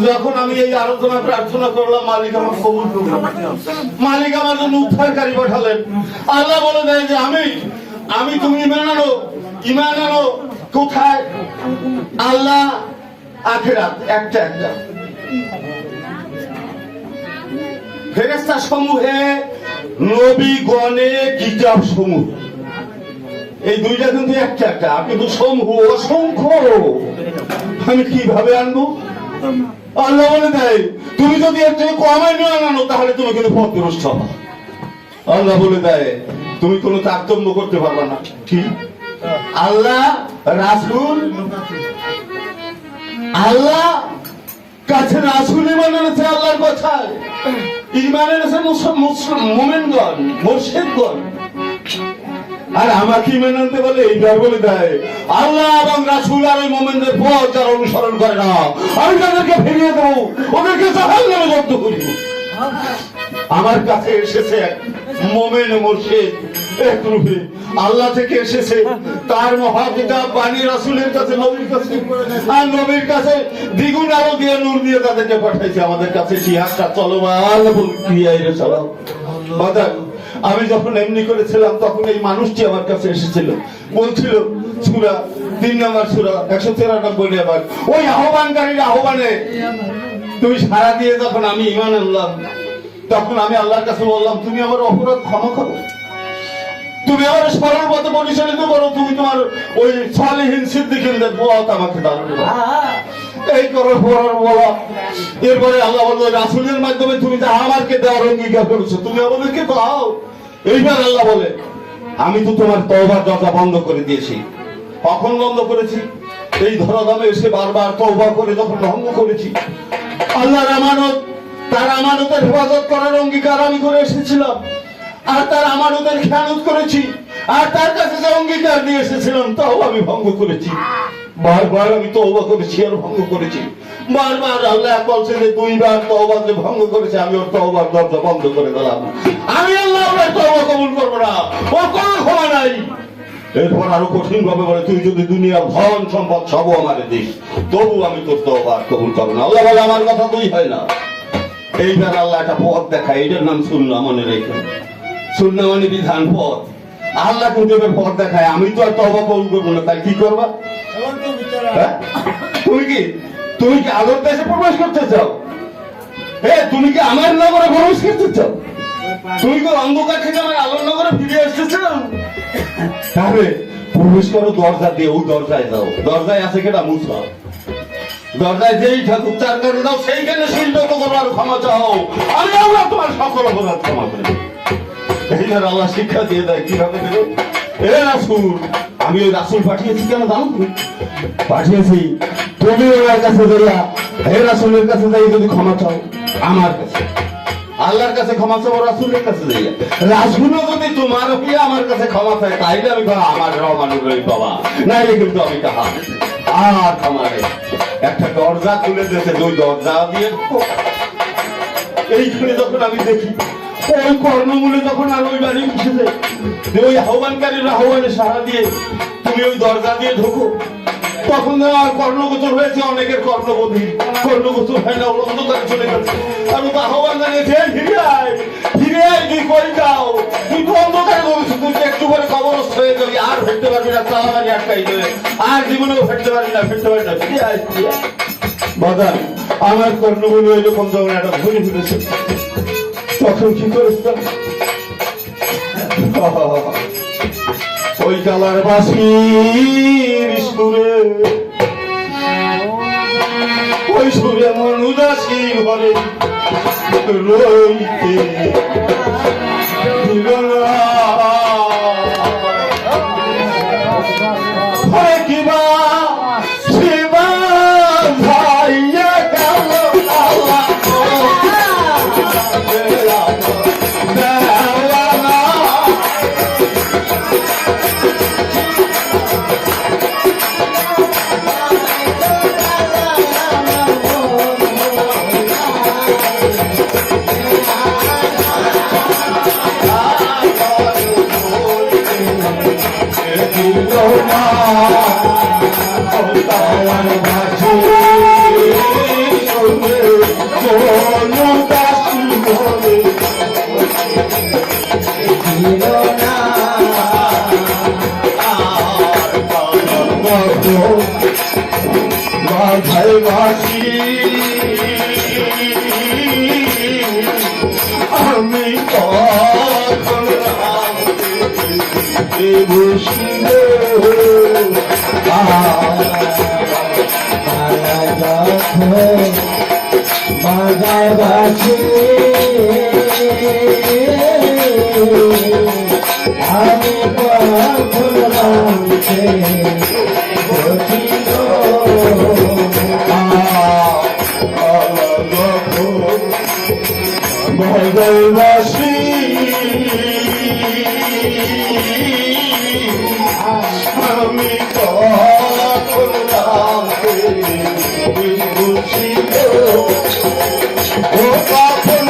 যখন আমি এই আলোচনা প্রার্থনা করলাম, মালিক আমার কবুল করলেন, মালিক আমার জন্য উদ্ধারকারী পাঠালেন। আল্লাহ বলে দেয় যে আমি তুমি ইমান আনো কোথায়? আল্লাহ আখিরাত একটা ফেরেশতা সমূহে, নবী গণে, কিতাব সমূহ, এই দুইটা কিন্তু একটা। আপনি তো সমূহ অসংখ্য, আমি কিভাবে আনবো? আল্লাহ বলে দেয় তুমি যদি এর থেকে কমাই না আনো তাহলে তুমি কিন্তু পথভ্রষ্ট হবে। আল্লাহ বলে দেয় তুমি কোনো তারতম্য করতে পারবে না। ঠিক আল্লাহ রাসূল, আল্লাহ কাছে রাসূল ঈমান এনেছে আল্লাহর কথায়, ঈমান এনেছে মুমিনগণ, মুরশিদগণ। আর আমাকে ঈমান আনতে বলে এইবার বলে দেয় আল্লাহ এবং রাসূল আর ওই মুমিনদের পথ যারা অনুসরণ করে না, আমি তাদেরকে ফিরিয়ে দেবো, ওদেরকে জাহান্নামে দগ্ধ করিব। আমার কাছে এসেছে মুমিন মুরশিদ এক রূপে, আল্লাহ থেকে এসেছে তার মহাকিতাব বাণী রাসূলের কাছে, নবীর কাছে, আর নবীর কাছে দ্বিগুণ আলো দিয়ে নূর দিয়ে তাদেরকে পাঠাইছে আমাদের কাছে। জিহাদটা চলমান ক্রিয়ায় চালাও। আমি যখন এমনি করেছিলাম তখন এই মানুষটি আমার কাছে এসেছিল, বলছিল সূরা 3 নম্বর সূরা 193 আবার ওই আহ্বানকারীর আহ্বানে তুমি সাড়া দিয়ে যখন আমি ঈমান আনলাম, তখন আমি আল্লাহর কাছে বললাম তুমি আমার অপরাধ ক্ষমা করো, তুমি আমার সরল পথে পরিচালিত করো, তুমি তোমার ওই সালেহীন সিদ্দিকীনদের পথ আমাকে দাও। এই করো বলা। এরপরে আল্লাহ বলল রাসূলের মাধ্যমে তুমি যা আমাকে দেওয়ার অঙ্গীকার করেছো তুমি আমাদেরকে দাও। এইবার আল্লাহ বলে আমি তো তোমার তওবার দরজা বন্ধ করে দিয়েছি। কখন বন্ধ করেছি? এই ধরাধামে এসে বারবার তওবা করে যখন ভঙ্গ করেছি। আল্লাহর আমানত, তার আমানতের হেফাজত করার অঙ্গীকার আমি করে এসেছিলাম, আর তার আমানতের খেয়ানত করেছি, আর তার কাছে যে অঙ্গীকার দিয়ে এসেছিলাম তাও আমি ভঙ্গ করেছি। বারবার আমি তওবা করেছি আর ভঙ্গ করেছি। বারবার আল্লাহ বলছে যে দুইবার তওবা যে ভঙ্গ করেছে আমি ওর তওবার দরজা বন্ধ করে দিলাম। আমি আল্লাহ ওর তওবা কবুল করব না, ওর কোনো ক্ষমা নাই। এরপর আরো কঠিন ভাবে বলে তুই যদি দুনিয়ার ধন সম্পদ সব আমারে দিস তবু আমি তোর তওবা কবুল করব না। আল্লাহ বলে আমার কথা তুই হয় না। এইবার আল্লাহ একটা পথ দেখায়, এটার নাম সুন্নাহ। মনে রেখো, সুন্নাহ মানে বিধান, পথ। আল্লাহ কিন্তু এবার পথ দেখায়। আমি তো আর তওবা কবুল করবো না, তাই কি করবা? তুমি কি আলোর দেশে প্রবেশ করতে চাও? তুমি কি আমার নগরে প্রবেশ করতে চাও? তুমি কি অন্ধকার থেকে আমার আলোর নগরে ফিরে আসতে চাও? তাহলে প্রবেশ করো দরজা দিয়ে, ওই দরজায় যাও। দরজায় আছে কেটা? মুসা। দরজায় যেই ঠাকুর চার করে দাও, সেইখানে সিলবত করো আর ক্ষমা চাও, আমি আল্লাহ তোমার সকল অপরাধ ক্ষমা করে দেব। এইবার আল্লাহ শিক্ষা দিয়ে দেয় কিভাবে দেবে। এ রাসূল, আমি ওই রাসূল পাঠিয়েছি কেন জানো? পাঠিয়েছি তুমি ওনার কাছে যাইয়া, হে রাসূলের কাছে যাই যদি ক্ষমা চাও আমার কাছে, আল্লাহর কাছে ক্ষমা চাও রাসূলের কাছে যাইয়া। রাসূলও যদি তোমার হইয়া আমার কাছে ক্ষমা চায় তাইলে আমি আমার রহমানুর রহিম বাবা, নাইলে কিন্তু আমি কাহা আর ক্ষমা নেই। একটা দরজা খুলে দিয়েছে, দুই দরজা দিয়ে এইখানে যখন আমি দেখি ওই কর্ণমূলে যখন আর ওই বাড়ি উঠেছে, ওই আহ্বানকারীর আহ্বানে সাড়া দিয়ে তুমি ওই দরজা দিয়ে ঢোকো, তখন আর কর্ণগোচর হয়েছে অনেকের কর্ণবধির, কর্ণগোচর হয় না, অন্ধকারে চলে গেছে। আর তো আহ্বান জানিয়েছে ফিরে আয়, ফিরে আয়, তুই কই যাও, তুই তো অন্ধকারে বলছিস, তুই একটু করে কবরস্থ হয়ে যাবি, আর ফিরতে পারবি না, তালাবাড়ি আটকাই দেবে, আর জীবনেও ফিরতে পারবি না, ফিরতে পারবি না, ফিরে আয়, ফিরে আয়। বাজার আমার কর্ণগুলো এরকম যখন একটা ঘুরে ফিরেছে তখন কি করেছিলাম ওই কালার বাসির সুরে ওই সুরে এমন উদাসী ঘরে রইতে দিল না কিবা শিবা ভাইয়া গেল ভাইবাসী আমি কখন বসিলে ভাইবাসী আমি কখন ভাইবাসী আমি কখন বুঝিল ও কখন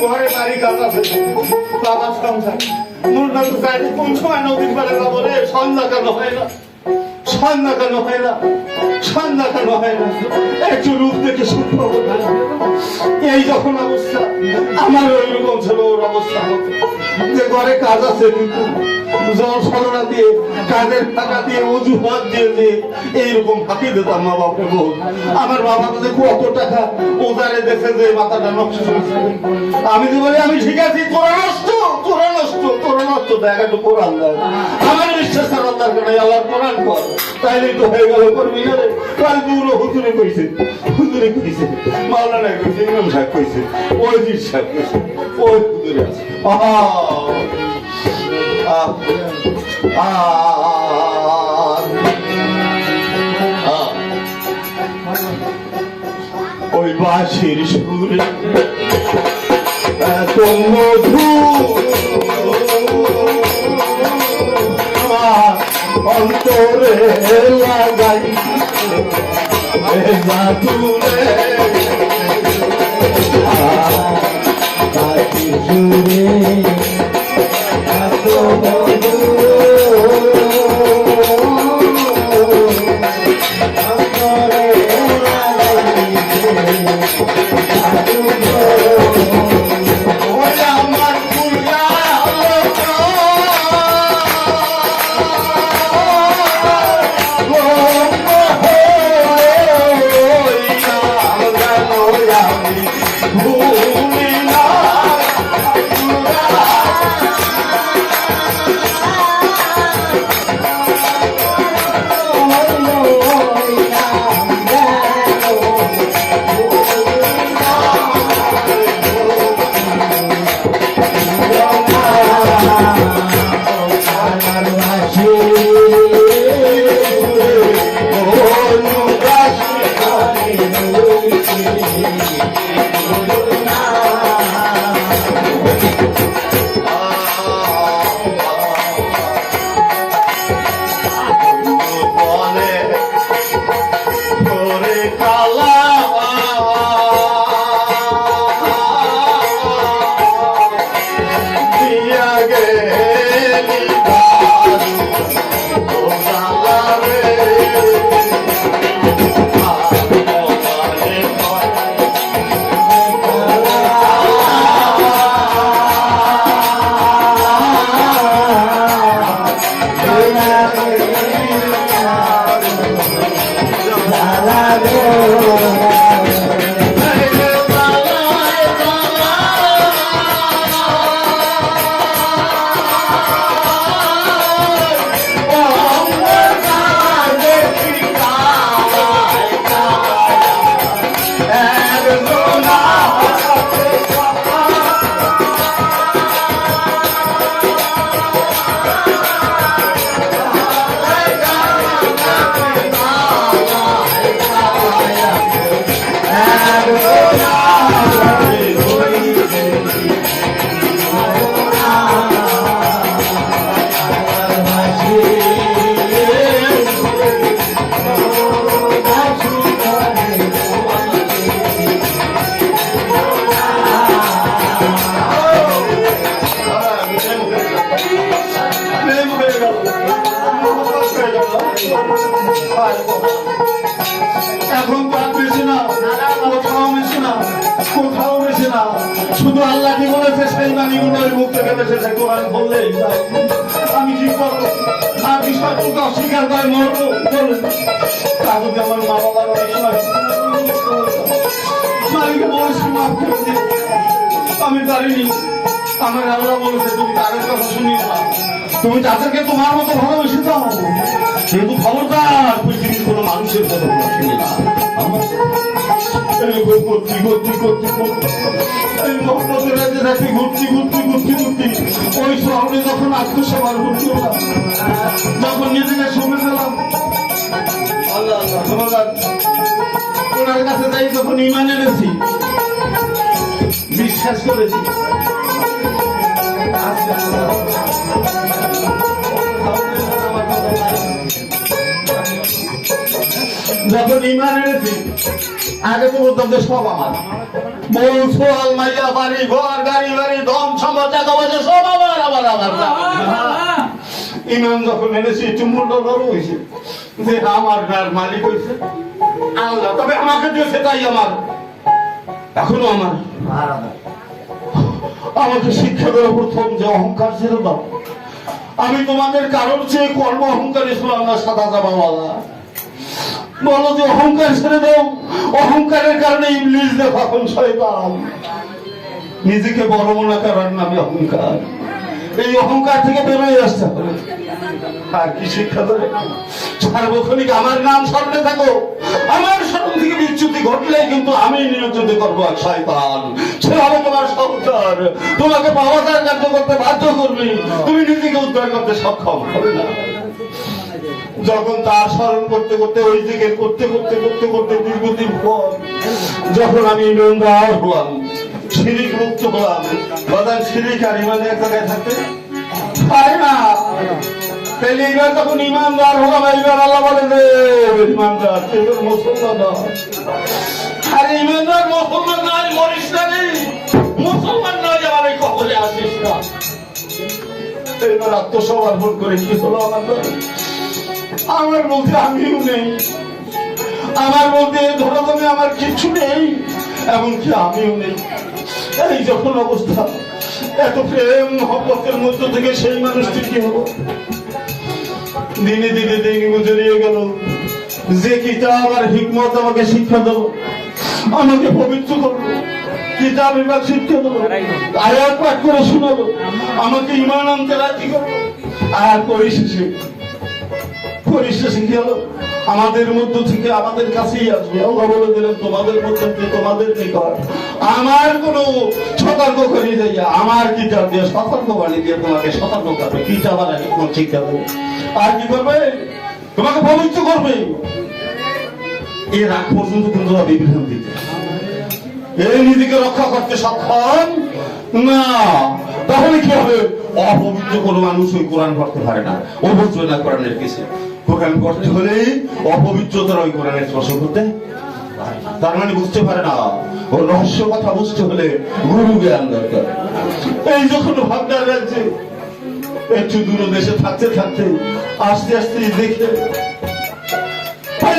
ঘরে বাড়ি কাজ আছে বাবার সংসার মুরগা তো চাইলে কোন সময় নদীর পাড়ে যাবো রে সন্ধ্যা কেন হয় না সন্ধ্যা কেন হয় না সন্ধ্যা কেন হয় না একটু রূপ দেখে সুখ পাবো না এই যখন অবস্থা আমার ওইরকম ছিল ওর অবস্থা হতো যে ঘরে কাজ আছে কিন্তু জল সলনা দিয়ে কাজের টাকা দিয়ে অজুহাত দিয়ে দিয়ে এইরকম ফাঁকি দিতাম মা বাপরে বউ আমার বাবা তো দেখো অত টাকা ওজারে দেখে যে মাথাটা নষ্ট হয়েছে আমি তো বলি আমি ঠিক আছি তোরা নষ্ট দেখ একটু কোরআন দেয় আমার বিশ্বাস করার দরকার নেই আল্লাহর কোরআন কর তাইলে তো হয়ে গেল করবি না রে কাল দূর হুজুরে কইছে মাওলানা কইছে ইমাম সাহেব কইছে ওই জি সাহেব কইছে ওই হুজুরে আছে ওই বাঁশির সুরে এত মধু অন্তরে লাগাই তুলে সুরে এত মধু এখন তার বেশি না, কোথাও বেশি না, কোথাও বেশি না। শুধু আল্লাহ কি বলেছে সেই বাণীগুলোর মুখ থেকে বেঁচেছে। কোরআন বললেই আমি কি করবো? আমি সত্যকে অস্বীকার করে মরবো? বলুন, তা যদি আমার মা বাবার অনেক সময় মালিকে বলেছি মাফ করে দিন, আমি পারিনি। আমার আল্লাহ বলেছে তুমি তাদের কথা শুনিস না, তুমি তাদেরকে তোমার মতো ভালোবেসে দাও, কিন্তু খবরদার পৃথিবীর কোনো মানুষের কথা শুনি না। ওই শহরে যখন আত্মসভার ভর্তি হলাম, যখন নিজেকে শুনে গেলাম ওনার কাছে যাই, যখন ইমান এনেছি, বিশ্বাস করেছি, যখন ইমান এনেছি, আগে তো বলতাম যে সব আমার, বউ সোয়াল মাইয়া বাড়ি ঘর গাড়ি বাড়ি ধন সম্পদ টাকা পয়সা সব আমার আমার আমার। ইমান যখন এনেছি একটু মূল্য হয়েছে যে আমার মালিক হয়েছে আল্লাহ, তবে আমাকে দিয়েছে তাই আমার, এখনো আমার। আমাকে শিক্ষা দেওয়া প্রথম যে অহংকার ছেড়ে দাও। আমি তোমাদের কারোর চেয়ে কর্ম অহংকারী ছিলাম না, সাদা জামাওয়ালা। বলো যে অহংকার ছেড়ে দাও, অহংকারের কারণে ইবলিস দেখো এখন শয়তান। নিজেকে বড় মনে করার নামে অহংকার, এই অহংকার থেকে বেরোয় আসতে হবে। আর কি শিক্ষা দেবে? সার্বক্ষণিক আমার নাম স্মরণে থাকো, আমার স্মরণ থেকে বিচ্যুতি ঘটলে কিন্তু আমি নিয়ন্ত্রিত করবো এক শয়তান। সে হবে তোমার সংসার, তোমাকে পাওয়ার কার্য করতে বাধ্য করবে, তুমি নিজেকে উদ্ধার করতে সক্ষম হবে না। যখন তার স্মরণ করতে করতে ওই দিকে করতে করতে করতে করতে দীর্ঘদিন পর যখন আমি ইমানদার হলাম, শিরিক মুক্ত হলাম, বাদান শিরিক আর ইমানে এক জায়গায় থাকতে পারে না। তাহলে এবার তখন ইমানদার হলাম, এইবার আল্লাহ বলে যে ইমানদার এবার মুসলমান নয়। আর ইমানদার মুসলমান নয়, মরিস না রে, মুসলমান নয়, আমার এই কবলে আসিস না। এবার আত্মসমর্পণ করে কি হলো আমার? আমার মধ্যে আমিও নেই, আমার মধ্যে ধরো তুমি আমার কিছু নেই, এমনকি আমিও নেই। এই যখন অবস্থা, এত প্রেম মহব্বতের মধ্য থেকে সেই মানুষটি কি হলো? দিনে দিনে দিন গুজরিয়ে গেল। যে কিতাব আর হিকমত আমাকে শিক্ষা দেব, আমাকে পবিত্র করলো, কিতাব এবার শিক্ষা দেবো, আয়াত পাঠ করে শোনালো, আমাকে ইমান আনতে রাজি করলো। আর পরিশেষে কি হলো? আমাদের মধ্য থেকে আমাদের কাছেই আসবে। আল্লাহ বলে দিলেন তোমাদের মধ্যে তোমাদের নিকট আমার কোন সতর্ক করে যাইয়া আমার কিতাব দিয়ে সতর্ক বাণী দিয়ে তোমাকে সতর্ক করবে, কিতাব আর হিকমত শিক্ষা দেবে। আর কি করবে? তোমাকে পবিত্র করবে। এর আগ পর্যন্ত কিন্তু বিভ্রান্তিতে এই নিজেকে রক্ষা করতে সক্ষম না, তাহলে কি হবে? অপবিত্র কোনো মানুষ ওই কোরআন পড়তে পারে না, ও বুঝবে না কোরআনের কিছু। কোরআন পড়তে হলে অপবিত্রতার ওই কোরআনের স্পর্শ করতে, তার মানে বুঝতে পারে না। ও রহস্য কথা বুঝতে হলে গুরু জ্ঞান দরকার। এই যখন ভাবনা রাখছে একটু দূর দেশে থাকতে থাকতে আস্তে আস্তে দেখে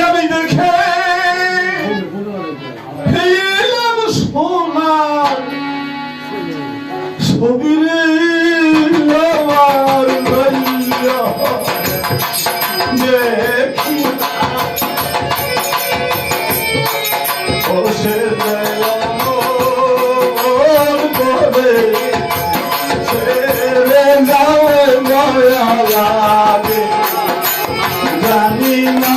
আমি দেখে এলাম সোনার ছবিরে আমার ভাইয়া দেখি বসে করে ছেড়ে যাওয়ে মায়া লাগে জানি না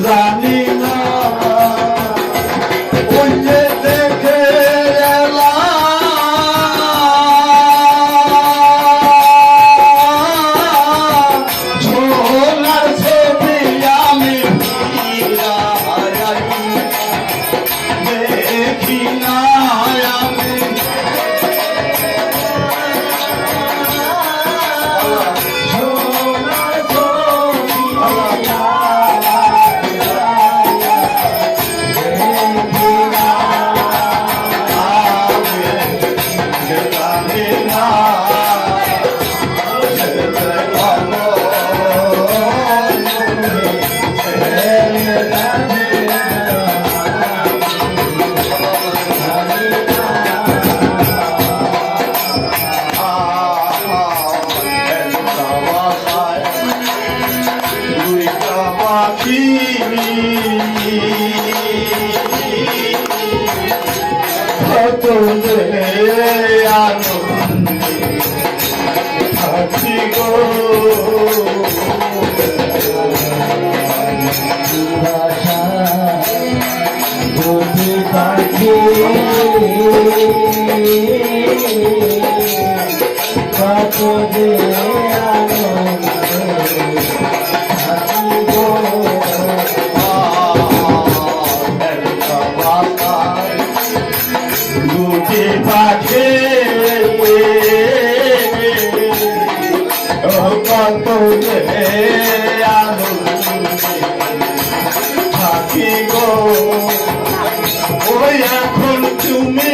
জানি না ওই যে দেখে ছোলার ছবি আমি দেখি না আমি এখন তুমি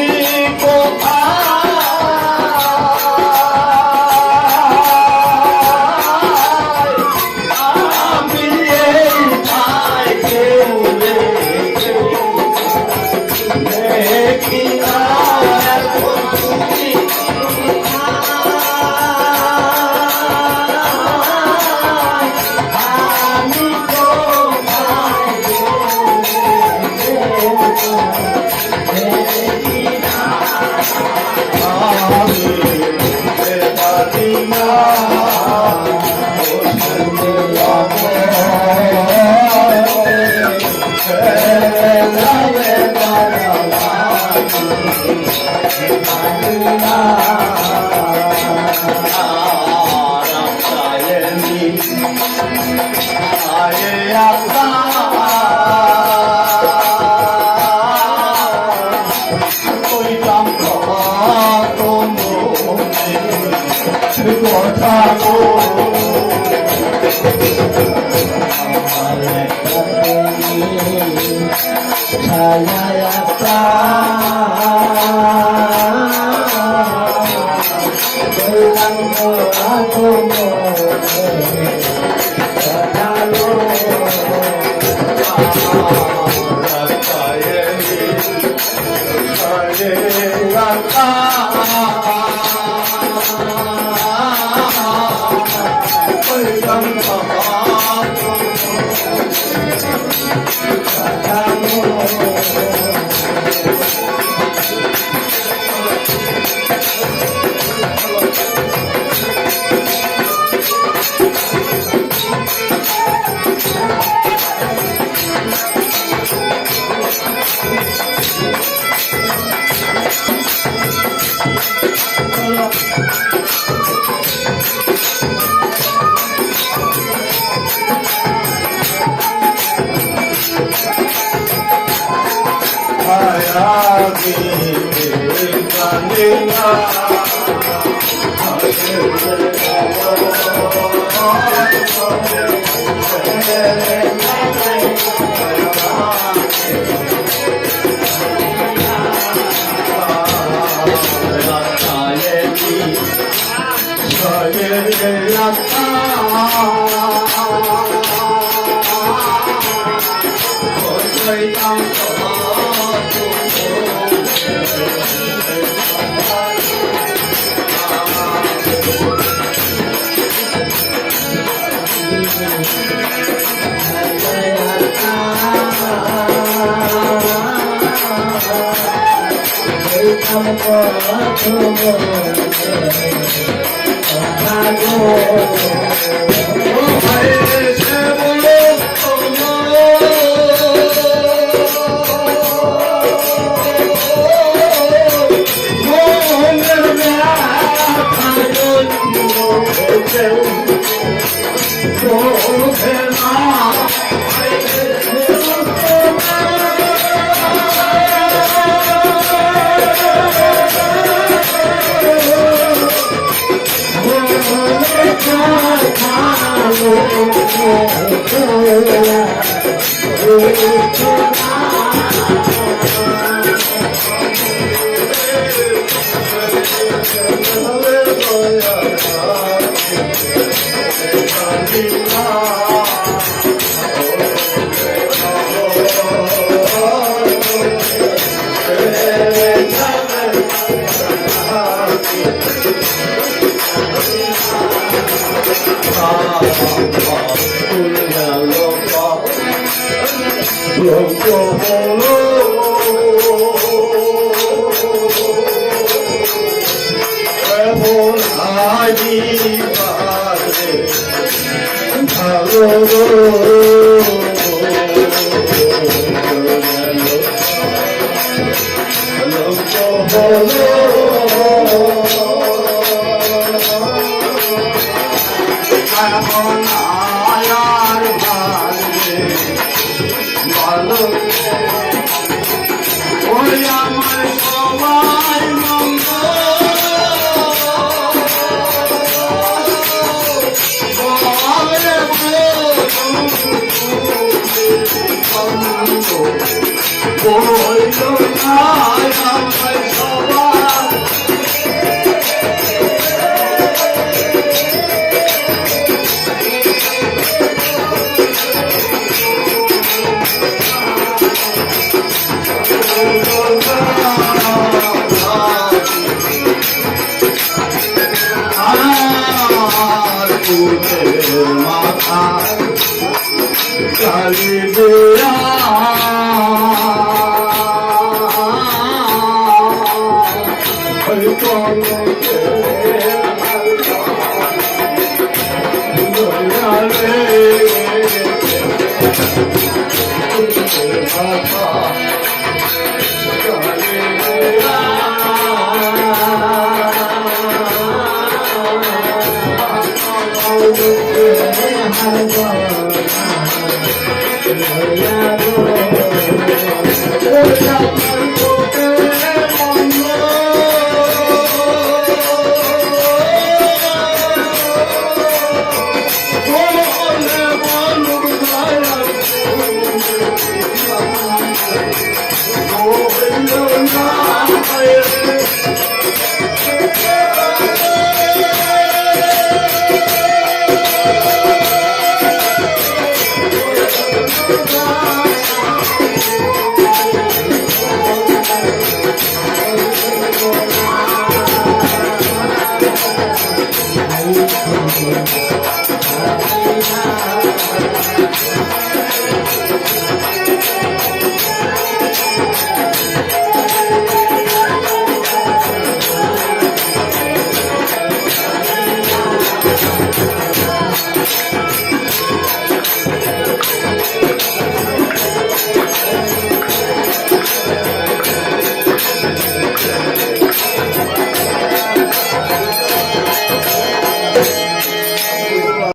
Yeah.